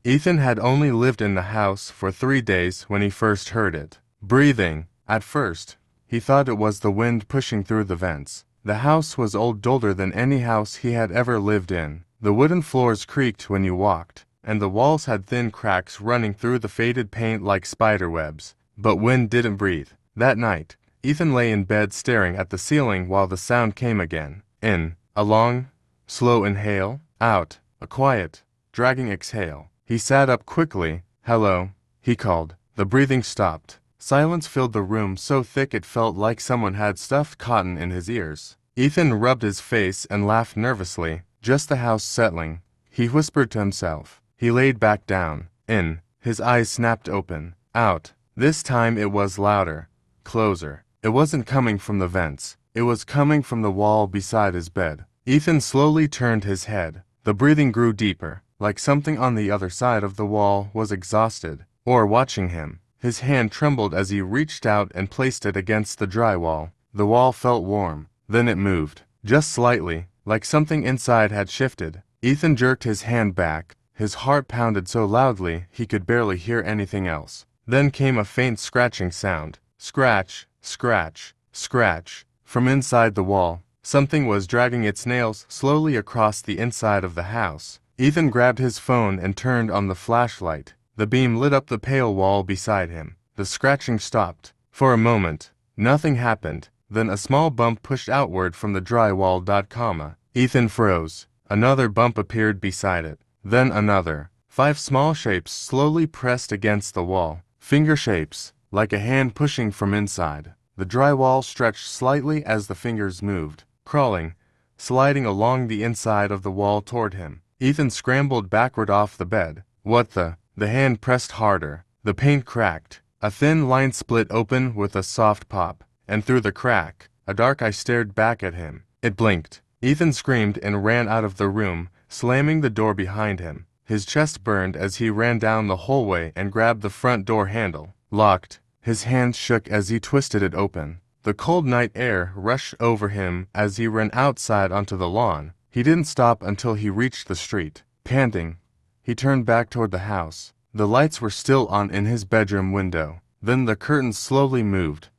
Ethan had only lived in the house for 3 days when he first heard it. Breathing. At first, he thought it was the wind pushing through the vents. The house was older than any house he had ever lived in. The wooden floors creaked when you walked, and the walls had thin cracks running through the faded paint like spider webs. But wind didn't breathe. That night, Ethan lay in bed staring at the ceiling while the sound came again. In. A long, slow inhale. Out. A quiet, dragging exhale. He sat up quickly. "Hello," he called. The breathing stopped. Silence filled the room so thick it felt like someone had stuffed cotton in his ears. Ethan rubbed his face and laughed nervously. Just the house settling, he whispered to himself. He laid back down. In. His eyes snapped open. Out. This time it was louder. Closer. It wasn't coming from the vents. It was coming from the wall beside his bed. Ethan slowly turned his head. The breathing grew deeper, like something on the other side of the wall was exhausted, or watching him. His hand trembled as he reached out and placed it against the drywall. The wall felt warm. Then it moved. Just slightly, like something inside had shifted. Ethan jerked his hand back. His heart pounded so loudly he could barely hear anything else. Then came a faint scratching sound. Scratch, scratch, scratch. From inside the wall, something was dragging its nails slowly across the inside of the house. Ethan grabbed his phone and turned on the flashlight. The beam lit up the pale wall beside him. The scratching stopped. For a moment, nothing happened. Then a small bump pushed outward from the drywall. Ethan froze. Another bump appeared beside it. Then another. 5 small shapes slowly pressed against the wall. Finger shapes, like a hand pushing from inside. The drywall stretched slightly as the fingers moved, crawling, sliding along the inside of the wall toward him. Ethan scrambled backward off the bed. What the? The hand pressed harder. The paint cracked. A thin line split open with a soft pop, and through the crack, a dark eye stared back at him. It blinked. Ethan screamed and ran out of the room, slamming the door behind him. His chest burned as he ran down the hallway and grabbed the front door handle. Locked. His hands shook as he twisted it open. The cold night air rushed over him as he ran outside onto the lawn. He didn't stop until he reached the street. Panting, he turned back toward the house. The lights were still on in his bedroom window. Then the curtains slowly moved.